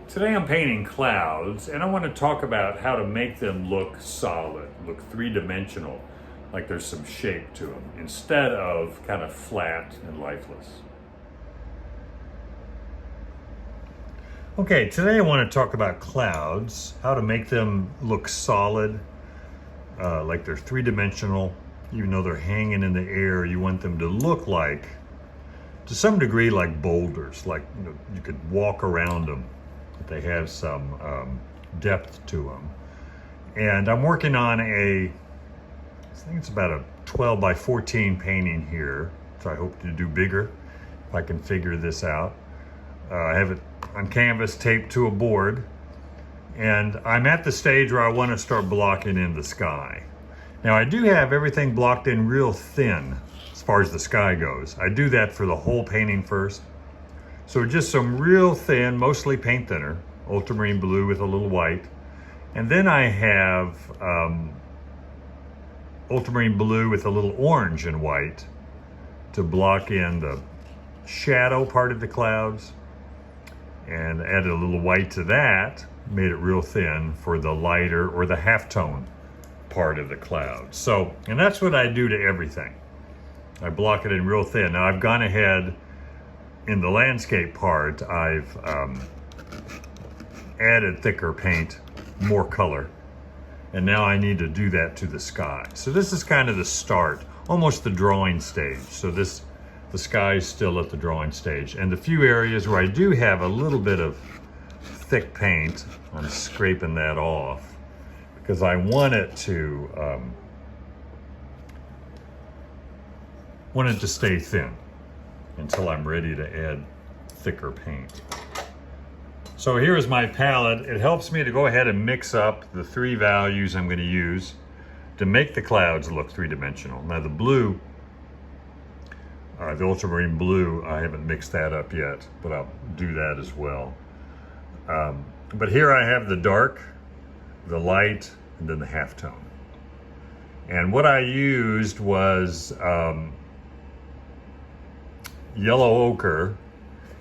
Today I'm painting clouds, and I want to talk about how to make them look solid, look three-dimensional, like there's some shape to them, instead of kind of flat and lifeless. Okay, today I want to talk about clouds, how to make them look solid, like they're three-dimensional. Even though they're hanging in the air, you want them to look like, to some degree, like boulders, like you could walk around them. They have some depth to them. And I'm working on I think it's about a 12 by 14 painting here, so I hope to do bigger if I can figure this out. I have it on canvas taped to a board, and I'm at the stage where I want to start blocking in the sky. Now I do have everything blocked in real thin as far as the sky goes. I do that for the whole painting first. So just some real thin, mostly paint thinner, ultramarine blue with a little white. And then I have ultramarine blue with a little orange and white to block in the shadow part of the clouds. And added a little white to that, made it real thin for the lighter or the halftone part of the cloud. So, and that's what I do to everything. I block it in real thin. Now I've gone ahead in the landscape part, I've added thicker paint, more color, and now I need to do that to the sky. So this is kind of the start, almost the drawing stage. So the sky is still at the drawing stage. And the few areas where I do have a little bit of thick paint, I'm scraping that off because I want it to stay thin until I'm ready to add thicker paint. So here is my palette. It helps me to go ahead and mix up the three values I'm going to use to make the clouds look three-dimensional. Now the blue, the ultramarine blue, I haven't mixed that up yet, but I'll do that as well. But here I have the dark, the light, and then the halftone. And what I used was yellow ochre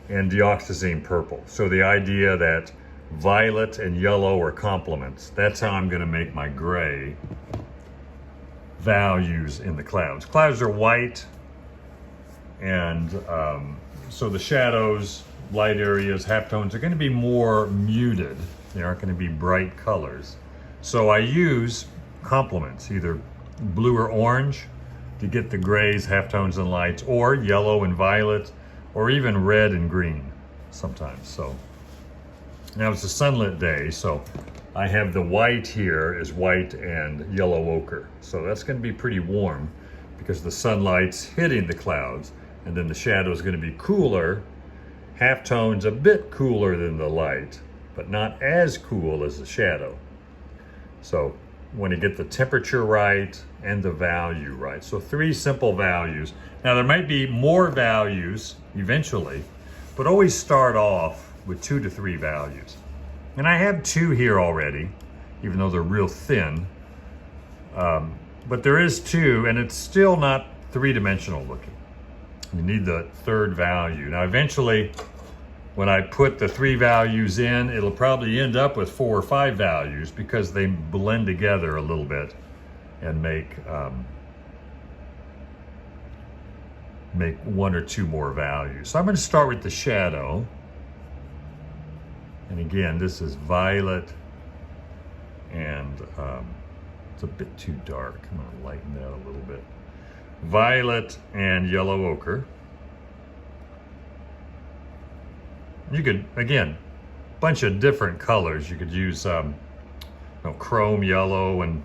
and dioxazine purple. So the idea that violet and yellow are complements. That's how I'm going to make my gray values in the clouds. Clouds are white, and so the shadows, light areas, halftones are going to be more muted. They aren't going to be bright colors. So I use complements, either blue or orange, to get the grays, halftones, and lights, or yellow and violet, or even red and green sometimes. So now it's a sunlit day, so I have the white here is white and yellow ochre. So that's going to be pretty warm because the sunlight's hitting the clouds, and then the shadow is going to be cooler. Halftones a bit cooler than the light, but not as cool as the shadow. So when you get the temperature right and the value right. So three simple values. Now there might be more values eventually, but always start off with 2 to 3 values. And I have 2 here already, even though they're real thin. But there is 2, and it's still not three-dimensional looking. You need the third value. Now eventually, when I put the 3 values in, it'll probably end up with 4 or 5 values because they blend together a little bit and make 1 or 2 more values. So I'm going to start with the shadow. And again, this is violet, and it's a bit too dark. I'm going to lighten that a little bit. Violet and yellow ochre. You could, again, bunch of different colors. You could use chrome yellow and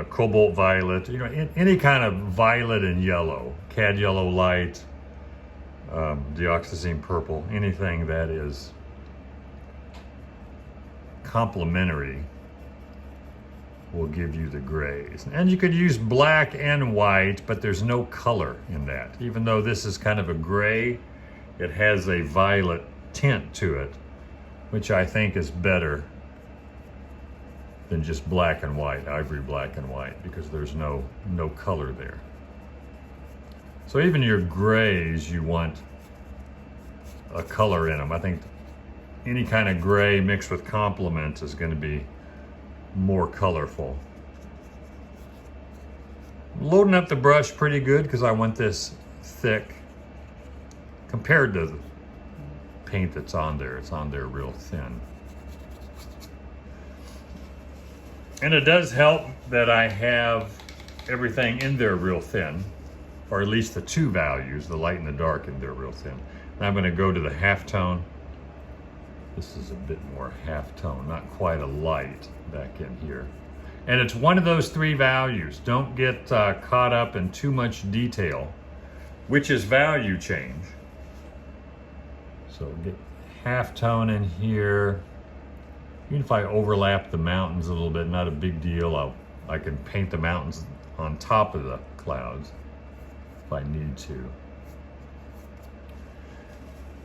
cobalt violet, any kind of violet and yellow, cad yellow light, dioxazine purple, anything that is complementary will give you the grays. And you could use black and white, but there's no color in that. Even though this is kind of a gray, it has a violet tint to it, which I think is better than just black and white, ivory black and white, because there's no color there. So even your grays, you want a color in them. I think any kind of gray mixed with complement is going to be more colorful. Loading up the brush pretty good because I want this thick compared to the paint that's on there. It's on there real thin. And it does help that I have everything in there real thin, or at least the two values, the light and the dark, in there real thin. Now I'm going to go to the halftone. This is a bit more halftone, not quite a light back in here. And it's one of those three values. Don't get caught up in too much detail, which is value change. So get halftone in here. Even if I overlap the mountains a little bit, not a big deal. I can paint the mountains on top of the clouds if I need to.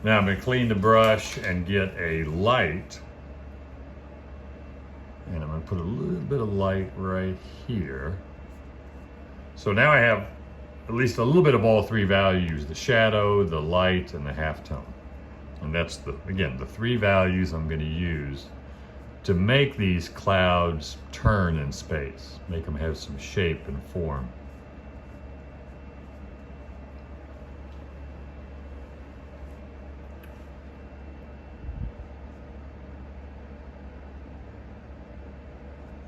Now I'm going to clean the brush and get a light. And I'm going to put a little bit of light right here. So now I have at least a little bit of all three values, the shadow, the light, and the halftone. And that's, again, the three values I'm going to use to make these clouds turn in space, make them have some shape and form.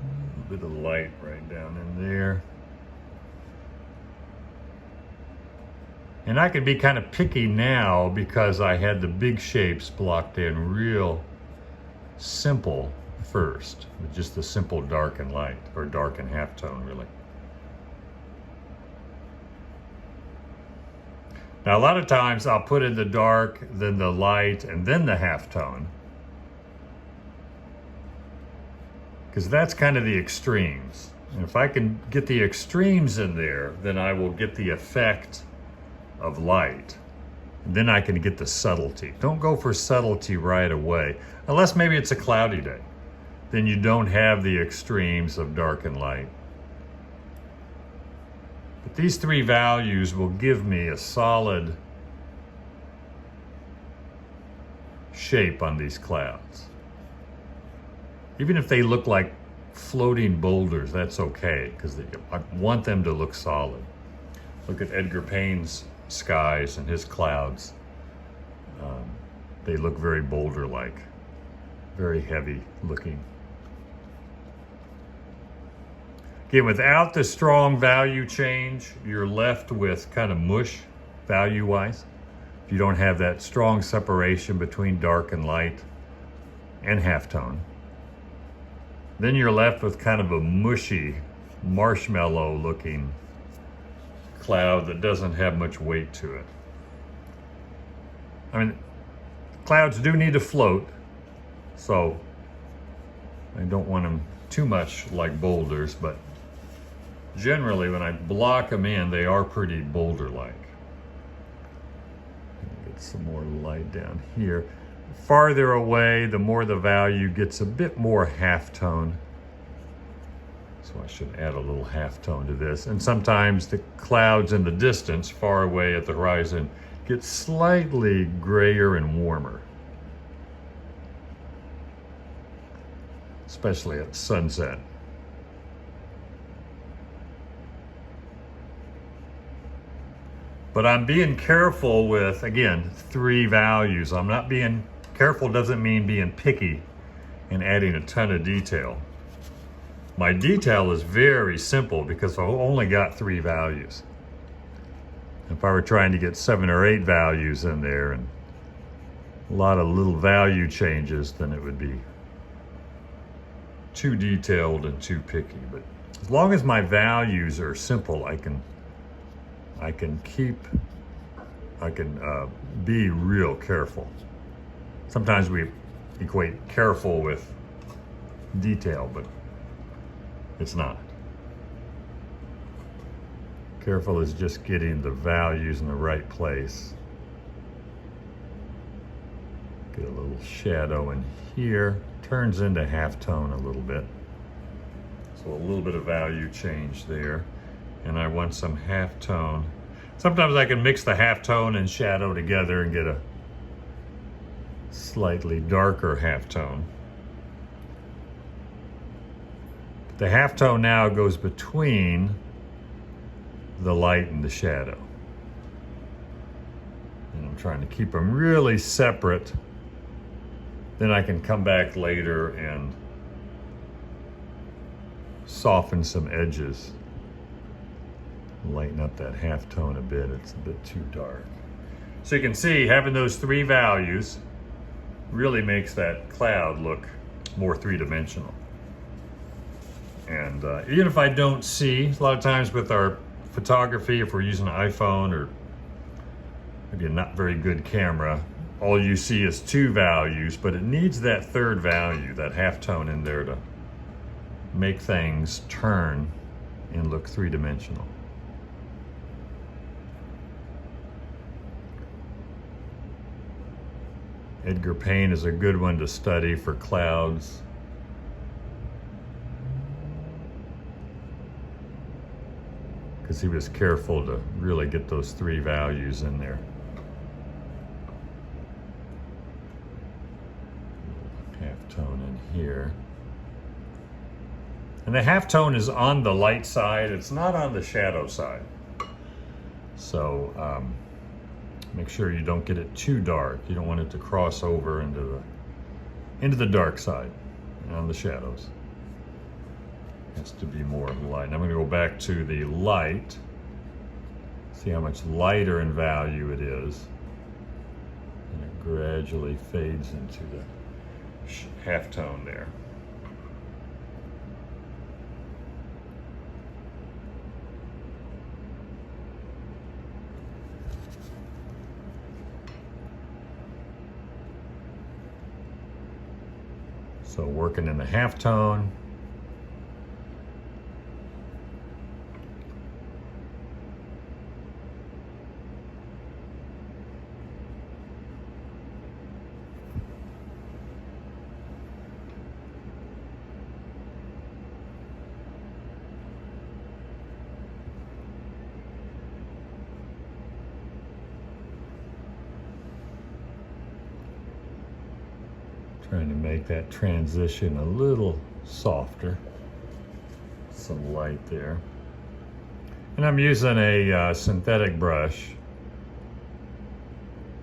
A little bit of light right down in there. And I can be kind of picky now because I had the big shapes blocked in real simple first, with just the simple dark and light, or dark and halftone really. Now a lot of times I'll put in the dark, then the light, and then the halftone, because that's kind of the extremes. And if I can get the extremes in there, then I will get the effect of light. And then I can get the subtlety. Don't go for subtlety right away, unless maybe it's a cloudy day. Then you don't have the extremes of dark and light. But these three values will give me a solid shape on these clouds. Even if they look like floating boulders, that's okay, because I want them to look solid. Look at Edgar Payne's skies and his clouds. They look very boulder-like, very heavy looking. Again, without the strong value change, you're left with kind of mush value-wise. If you don't have that strong separation between dark and light and halftone, then you're left with kind of a mushy, marshmallow-looking cloud that doesn't have much weight to it. I mean, clouds do need to float, so I don't want them too much like boulders, but generally when I block them in, they are pretty boulder-like. Get some more light down here. Farther away, the more the value gets a bit more halftone. So I should add a little halftone to this. And sometimes the clouds in the distance, far away at the horizon, get slightly grayer and warmer, especially at sunset. But I'm being careful with, again, three values. I'm not being careful, doesn't mean being picky and adding a ton of detail. My detail is very simple because I've only got three values. If I were trying to get 7 or 8 values in there and a lot of little value changes, then it would be too detailed and too picky. But as long as my values are simple, I can be real careful. Sometimes we equate careful with detail, but it's not. Careful is just getting the values in the right place. Get a little shadow in here. Turns into halftone a little bit. So a little bit of value change there. And I want some halftone. Sometimes I can mix the halftone and shadow together and get a slightly darker halftone. The halftone now goes between the light and the shadow. And I'm trying to keep them really separate. Then I can come back later and soften some edges. Lighten up that halftone a bit. It's a bit too dark. So you can see having those three values really makes that cloud look more three-dimensional. And even if I don't see, a lot of times with our photography, if we're using an iPhone or maybe a not very good camera, all you see is two values, but it needs that third value, that halftone in there to make things turn and look three-dimensional. Edgar Payne is a good one to study for clouds. Because he was careful to really get those three values in there. Halftone in here. And the halftone is on the light side, it's not on the shadow side. So make sure you don't get it too dark. You don't want it to cross over into the dark side on the shadows. It has to be more light. And I'm going to go back to the light, see how much lighter in value it is. And it gradually fades into the halftone there. So working in the halftone. Trying to make that transition a little softer. Some light there. And I'm using a synthetic brush,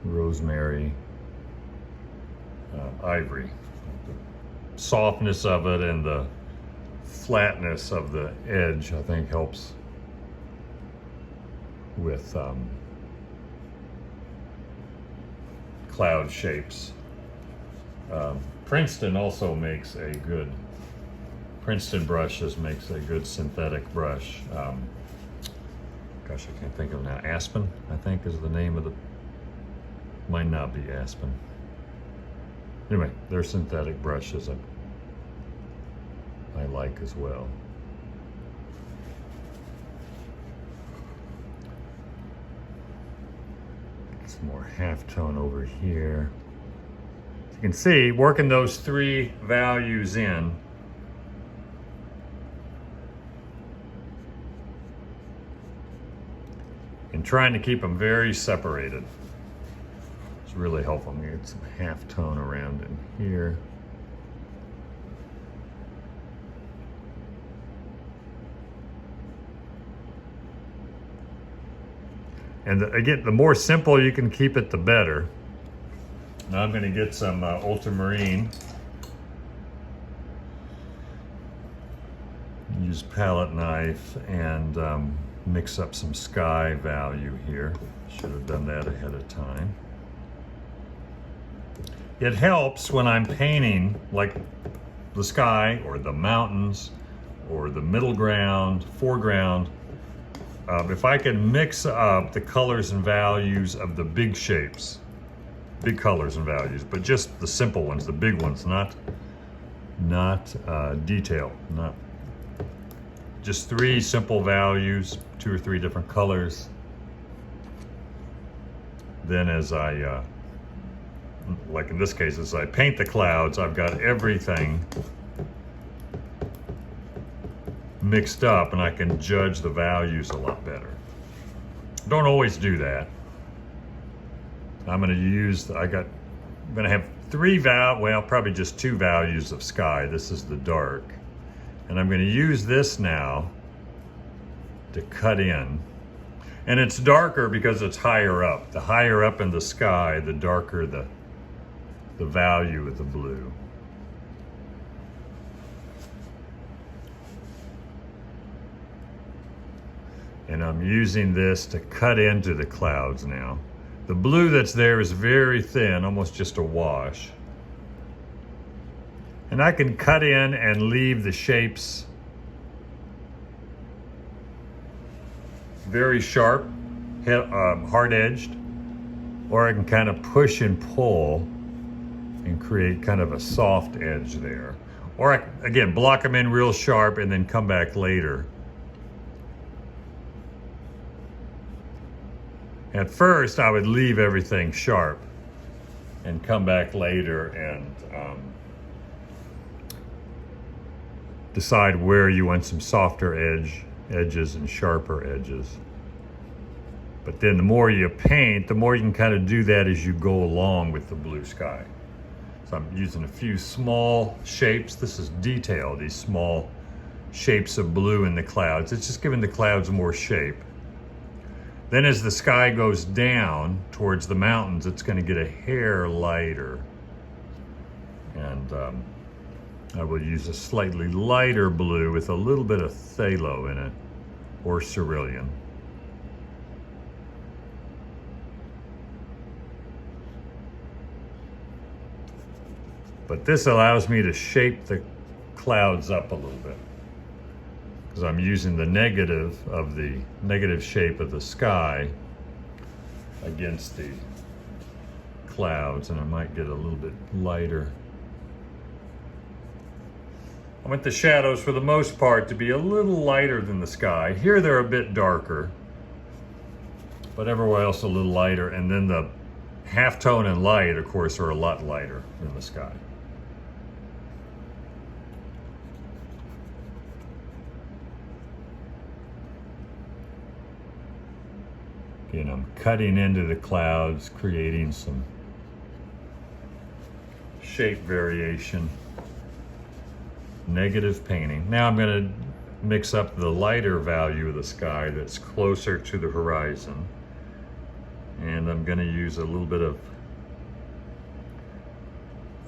rosemary, ivory. The softness of it and the flatness of the edge, I think, helps with cloud shapes. Princeton also makes a good, Princeton brushes makes a good synthetic brush. Gosh, I can't think of it now. Aspen, I think, is the name of the, might not be Aspen. Anyway, they're synthetic brushes I like as well. Some more halftone over here. You can see, working those three values in, and trying to keep them very separated. It's really helpful. I'm gonna get some halftone around in here. And again, the more simple you can keep it, the better. Now I'm going to get some ultramarine. Use palette knife and mix up some sky value here. Should have done that ahead of time. It helps when I'm painting like the sky or the mountains or the middle ground, foreground. If I can mix up the colors and values of the big shapes, big colors and values, but just the simple ones, the big ones, not detail, not just three simple values, 2 or 3 different colors. Then as I, like in this case, as I paint the clouds, I've got everything mixed up and I can judge the values a lot better. Don't always do that. I'm going to use, I'm going to have well, probably just 2 values of sky. This is the dark. And I'm going to use this now to cut in. And it's darker because it's higher up. The higher up in the sky, the darker the value of the blue. And I'm using this to cut into the clouds now. The blue that's there is very thin, almost just a wash. And I can cut in and leave the shapes very sharp, hard-edged, or I can kind of push and pull and create kind of a soft edge there. Or I, again, block them in real sharp and then come back later. At first, I would leave everything sharp and come back later and decide where you want some softer edges and sharper edges. But then the more you paint, the more you can kind of do that as you go along with the blue sky. So I'm using a few small shapes. This is detail, these small shapes of blue in the clouds. It's just giving the clouds more shape. Then as the sky goes down towards the mountains, it's going to get a hair lighter. And I will use a slightly lighter blue with a little bit of phthalo in it, or cerulean. But this allows me to shape the clouds up a little bit, because I'm using the negative shape of the sky against the clouds, and I might get a little bit lighter. I want the shadows, for the most part, to be a little lighter than the sky. Here they're a bit darker, but everywhere else a little lighter. And then the halftone and light, of course, are a lot lighter than the sky. Again, I'm cutting into the clouds, creating some shape variation. Negative painting. Now I'm going to mix up the lighter value of the sky that's closer to the horizon. And I'm going to use a little bit of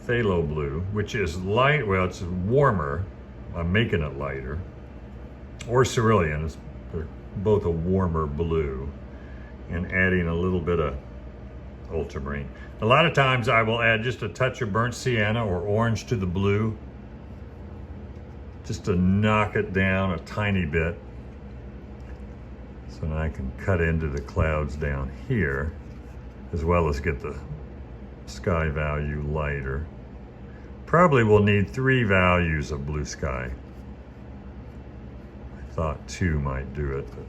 phthalo blue, which is light, well, it's warmer. I'm making it lighter. Or cerulean, they're both a warmer blue. And adding a little bit of ultramarine. A lot of times I will add just a touch of burnt sienna or orange to the blue, just to knock it down a tiny bit. So now I can cut into the clouds down here, as well as get the sky value lighter. Probably will need 3 values of blue sky. I thought 2 might do it, but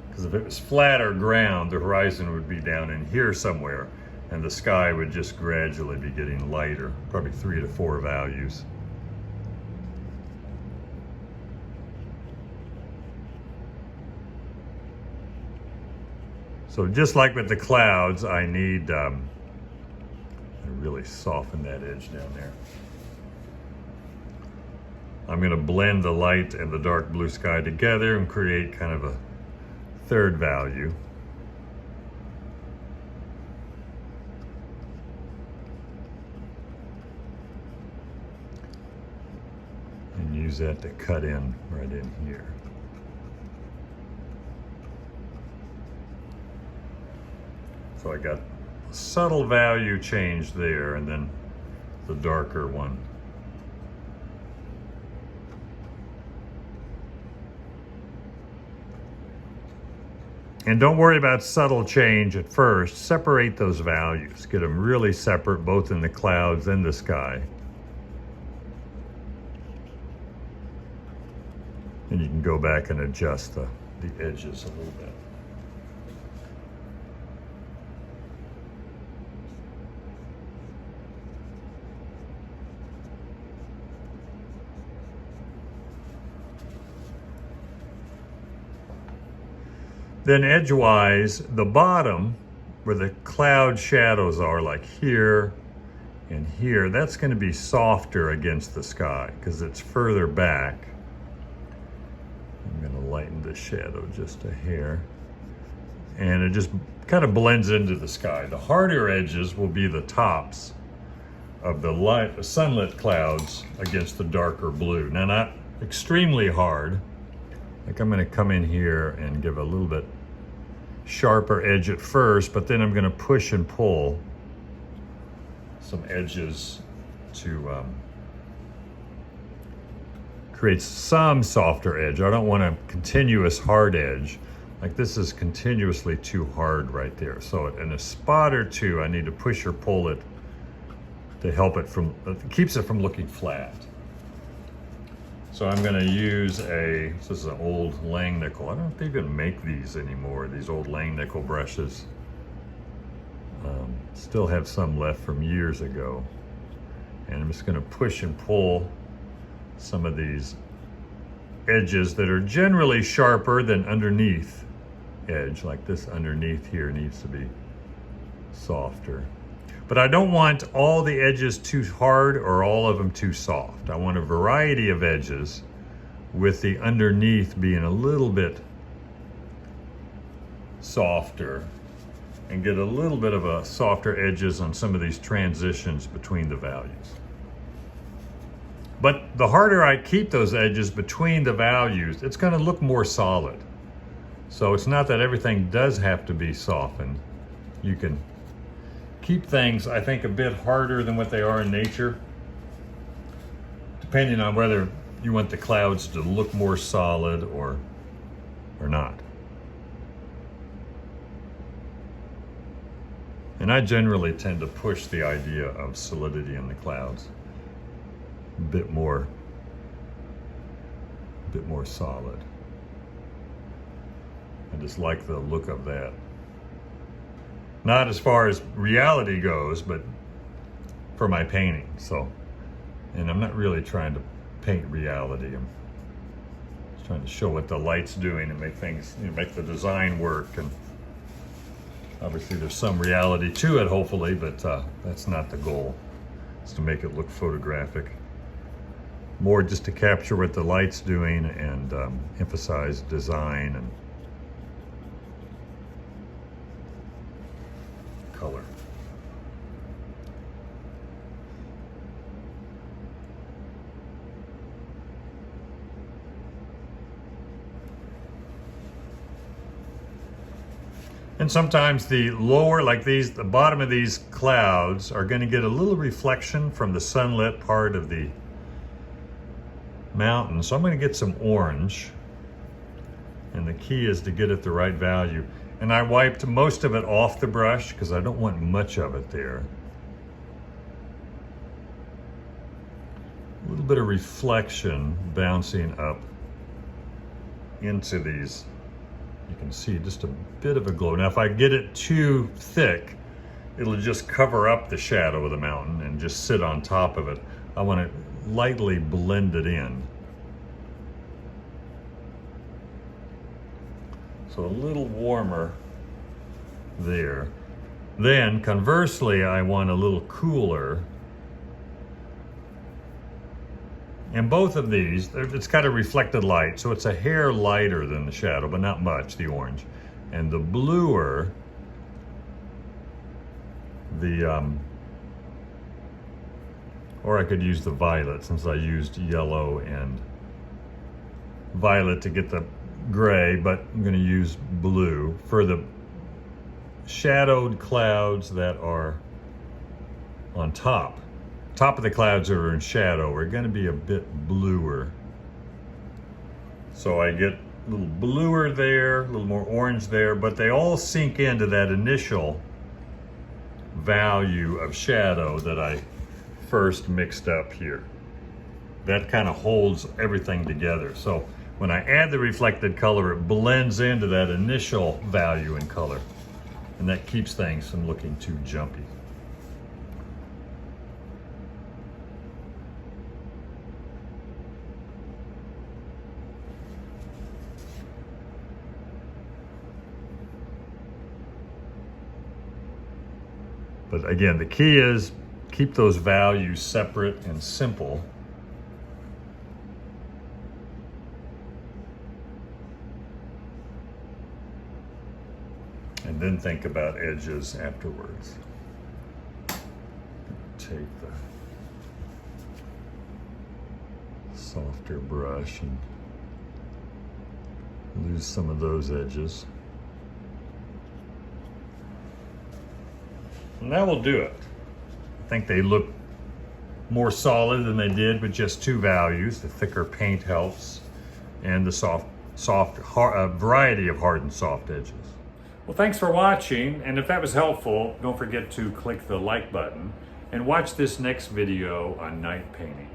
because if it was flatter ground, the horizon would be down in here somewhere, and the sky would just gradually be getting lighter, probably 3 to 4 values. So just like with the clouds, I need to really soften that edge down there. I'm going to blend the light and the dark blue sky together and create kind of a 3rd value. And use that to cut in right in here. So I got a subtle value change there, and then the darker one. And don't worry about subtle change at first. Separate those values. Get them really separate, both in the clouds and the sky. And you can go back and adjust the edges a little bit. Then edgewise, the bottom, where the cloud shadows are, like here and here, that's going to be softer against the sky because it's further back. I'm going to lighten the shadow just a hair. And it just kind of blends into the sky. The harder edges will be the tops of the sunlit clouds against the darker blue. Now, not extremely hard. Like I'm going to come in here and give a little bit sharper edge at first, but then I'm going to push and pull some edges to create some softer edge. I don't want a continuous hard edge. Like this is continuously too hard right there. So in a spot or two, I need to push or pull it to help it from, it keeps it from looking flat. So I'm going to use this is an old Lang nickel. I don't think they even make these anymore, these old Lang nickel brushes. Still have some left from years ago. And I'm just going to push and pull some of these edges that are generally sharper than underneath edge. Like this underneath here needs to be softer. But I don't want all the edges too hard or all of them too soft. I want a variety of edges with the underneath being a little bit softer and get a little bit of a softer edges on some of these transitions between the values. But the harder I keep those edges between the values, it's going to look more solid. So it's not that everything does have to be softened. You can keep things, I think, a bit harder than what they are in nature, depending on whether you want the clouds to look more solid or not. And I generally tend to push the idea of solidity in the clouds a bit more solid. I just like the look of that. Not as far as reality goes, but for my painting. So, and I'm not really trying to paint reality. I'm just trying to show what the light's doing and make things, make the design work. And obviously there's some reality to it, hopefully, but that's not the goal. It's to make it look photographic. More just to capture what the light's doing and emphasize design and color. And sometimes the lower, like these, the bottom of these clouds are going to get a little reflection from the sunlit part of the mountain. So I'm going to get some orange. And the key is to get it the right value. And I wiped most of it off the brush because I don't want much of it there. A little bit of reflection bouncing up into these. You can see just a bit of a glow. Now, if I get it too thick, it'll just cover up the shadow of the mountain and just sit on top of it. I want to lightly blend it in. So a little warmer there. Then, conversely, I want a little cooler. And both of these, it's got a reflected light, so it's a hair lighter than the shadow, but not much, the orange. And the bluer, or I could use the violet, since I used yellow and violet to get the gray, but I'm going to use blue for the shadowed clouds that are on top. Top of the clouds that are in shadow are going to be a bit bluer. So I get a little bluer there, a little more orange there, but they all sink into that initial value of shadow that I first mixed up here. That kind of holds everything together. So when I add the reflected color, it blends into that initial value in color, and that keeps things from looking too jumpy. But again, the key is keep those values separate and simple. And then think about edges afterwards. Take the softer brush and lose some of those edges. And that will do it. I think they look more solid than they did with just two values. The thicker paint helps, and the variety of hard and soft edges. Well, thanks for watching, and if that was helpful, don't forget to click the like button and watch this next video on night painting.